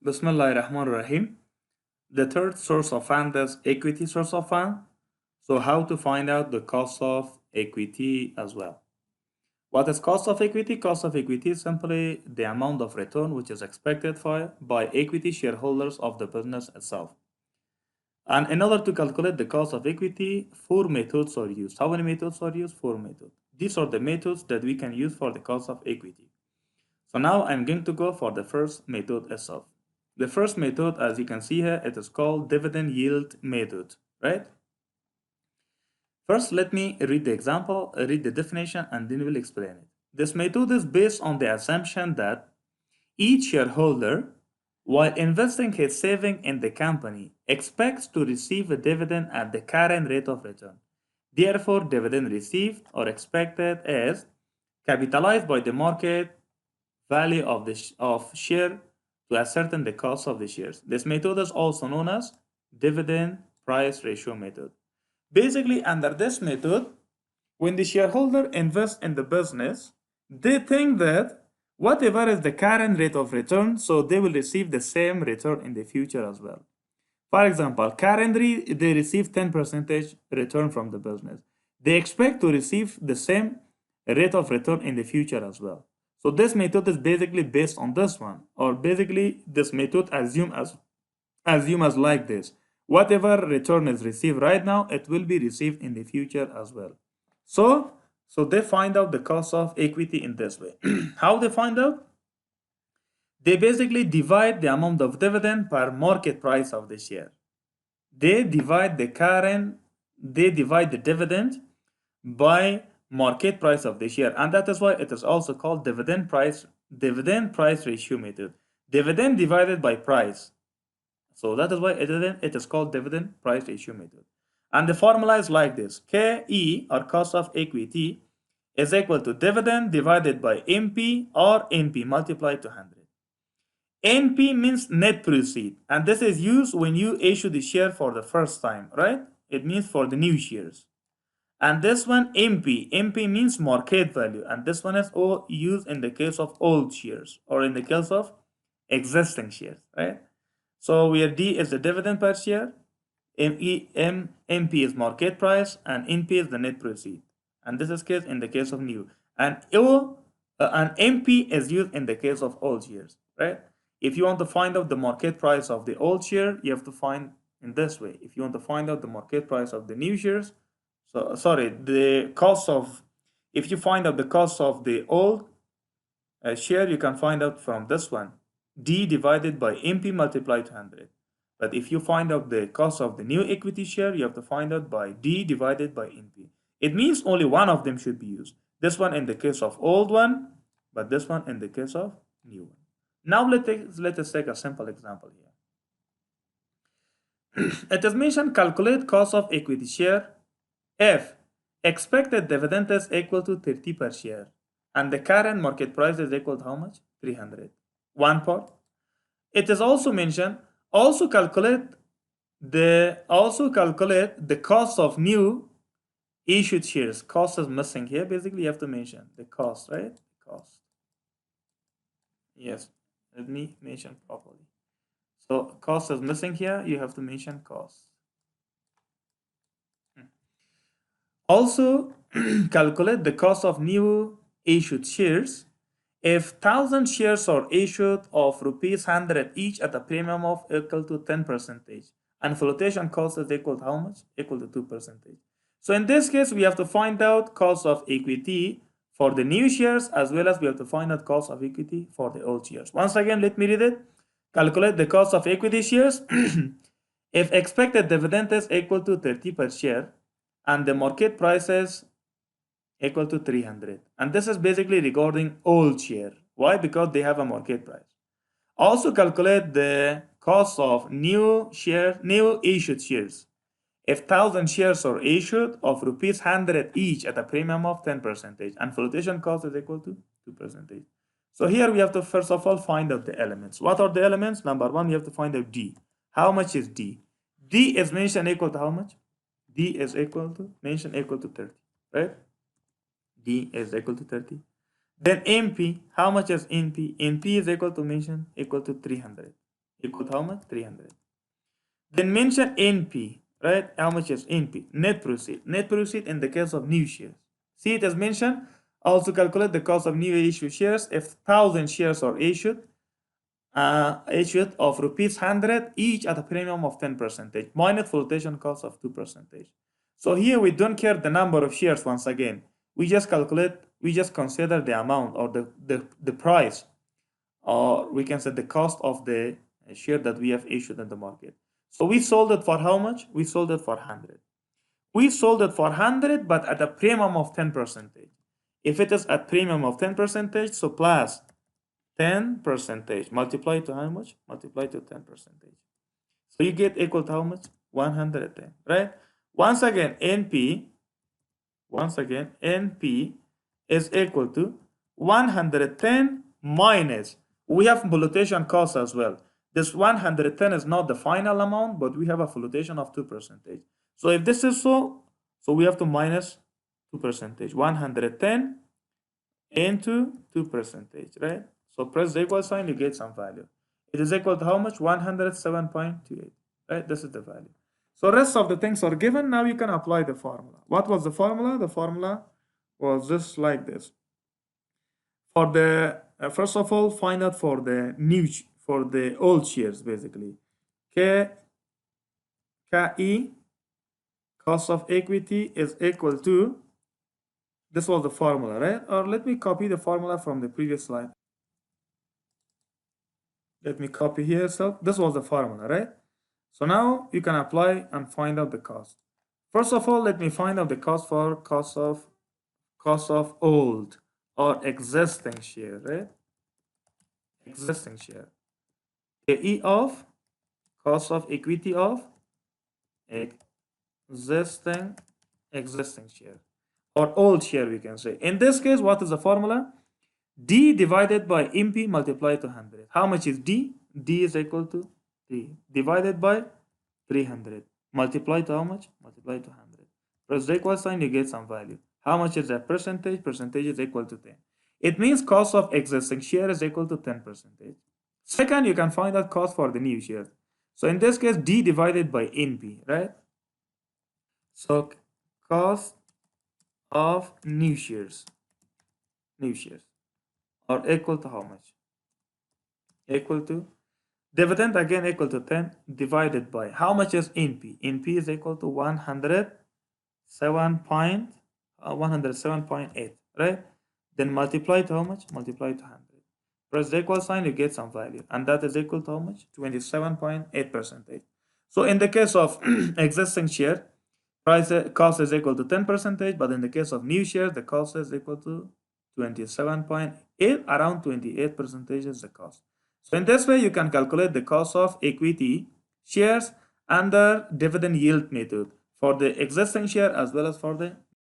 Bismillah ar-Rahman ar-Rahim. The third source of fund is equity source of fund. So how to find out the cost of equity as well. What is cost of equity? Cost of equity is simply the amount of return which is expected by equity shareholders of the business itself. And in order to calculate the cost of equity, four methods are used. How many methods are used? Four methods. These are the methods that we can use for the cost of equity. So now I'm going to go for the first method itself. The first method, as you can see here, it is called dividend yield method, right? First, let me read the example, read the definition, and then we'll explain it. This method is based on the assumption that each shareholder, while investing his saving in the company, expects to receive a dividend at the current rate of return. Therefore, dividend received or expected is capitalized by the market value of the share to ascertain the cost of the shares. This method is also known as dividend price ratio method. Basically, under this method, when the shareholder invests in the business, they think that whatever is the current rate of return, so they will receive the same return in the future as well. For example, currently they receive 10% return from the business. They expect to receive the same rate of return in the future as well. So this method is basically based on this one, or basically this method assume as like this. Whatever return is received right now, it will be received in the future as well. So they find out the cost of equity in this way. How they find out? They basically divide the amount of dividend per market price of the share. They divide the dividend by market price of the share, and that is why it is also called dividend price ratio method. Dividend divided by price. So that is why it is called dividend price ratio method. And the formula is like this: KE, or cost of equity, is equal to dividend divided by NP, or NP multiplied to 100. NP means net proceed, and this is used when you issue the share for the first time, right? It means for the new shares. And this one, MP means market value, and this one is all used in the case of old shares or in the case of existing shares, right? So where D is the dividend per share, MP is market price, and NP is the net proceed. And this is case in the case of new. And MP is used in the case of old shares, right? If you want to find out the market price of the old share, you have to find in this way. If you want to find out the market price of the new shares, so sorry, the cost of, if you find out the cost of the old share, you can find out from this one, D divided by MP multiplied to 100. But if you find out the cost of the new equity share, you have to find out by D divided by NP. It means only one of them should be used. This one in the case of old one, but this one in the case of new one. Now let us take a simple example here. It is mentioned calculate cost of equity share if expected dividend is equal to 30 per share and the current market price is equal to how much? 300. One part. It is also mentioned also calculate the cost of new issued shares. Cost is missing here. Basically, you have to mention the cost, right? Cost. Yes, let me mention properly. So cost is missing here. You have to mention cost. Also, calculate the cost of new issued shares. If 1,000 shares are issued of rupees 100 each at a premium of equal to 10%, and flotation cost is equal to how much? Equal to 2%. So in this case, we have to find out cost of equity for the new shares, as well as we have to find out cost of equity for the old shares. Once again, let me read it. Calculate the cost of equity shares. If expected dividend is equal to 30 per share, and the market price is equal to 300, and this is basically regarding old share. Why? Because they have a market price. Also calculate the cost of new issued shares. If 1,000 shares are issued of rupees 100 each at a premium of 10%, and flotation cost is equal to 2%. So here we have to first of all find out the elements. What are the elements? Number one, we have to find out D. How much is D? D is mentioned equal to how much? D is equal to, mentioned equal to 30, right? D is equal to 30. Then NP, how much is NP? NP is equal to mention equal to 300. equal to how much? 300. Then mention NP, right? How much is NP? Net proceed. Net proceed in the case of new shares. See, it is mentioned. Also calculate the cost of new issued shares if 1,000 shares are issued of rupees 100 each at a premium of 10% minus flotation cost of 2%. So here we don't care the number of shares once again. We just consider the amount or the price, or we can say the cost of the share that we have issued in the market. So we sold it for how much? We sold it for 100. We sold it for 100 but at a premium of 10%. If it is at premium of 10%, so plus 10% multiply to how much? Multiply to 10%. So you get equal to how much? 110, right? Once again, NP is equal to 110 minus, we have flotation cost as well. This 110 is not the final amount, but we have a flotation of 2%. So if this is so we have to minus 2%. 110 into 2%, right? So press the equal sign, you get some value. It is equal to how much? 107.28, right? This is the value. So rest of the things are given. Now you can apply the formula. What was the formula? The formula was just like this. For the, first of all, find out for the old shares, basically. KE, cost of equity, is equal to, this was the formula, right? Or let me copy the formula from the previous slide. Let me copy here. So this was the formula, right? So now you can apply and find out the cost. First of all, let me find out the cost for cost of old or existing share, right? Existing share. KE of cost of equity of existing share or old share, we can say. In this case, what is the formula? D divided by MP multiplied to 100. How much is D? D is equal to 3 divided by 300. Multiplied to how much? Multiplied to 100. Press the equal sign, you get some value. How much is that percentage? Percentage is equal to 10. It means cost of existing share is equal to 10%. Second, you can find out cost for the new share. So in this case, D divided by NP, right? So cost of new shares are equal to how much? Equal to dividend, again equal to 10 divided by how much is NP? NP is equal to 107.8, right? Then multiply to how much? Multiply to 100. Press the equal sign, you get some value, and that is equal to how much? 27.8%. So in the case of existing share, cost is equal to 10%, but in the case of new share, the cost is equal to 27.8, around 28% is the cost. So in this way, you can calculate the cost of equity shares under dividend yield method for the existing share as well as for the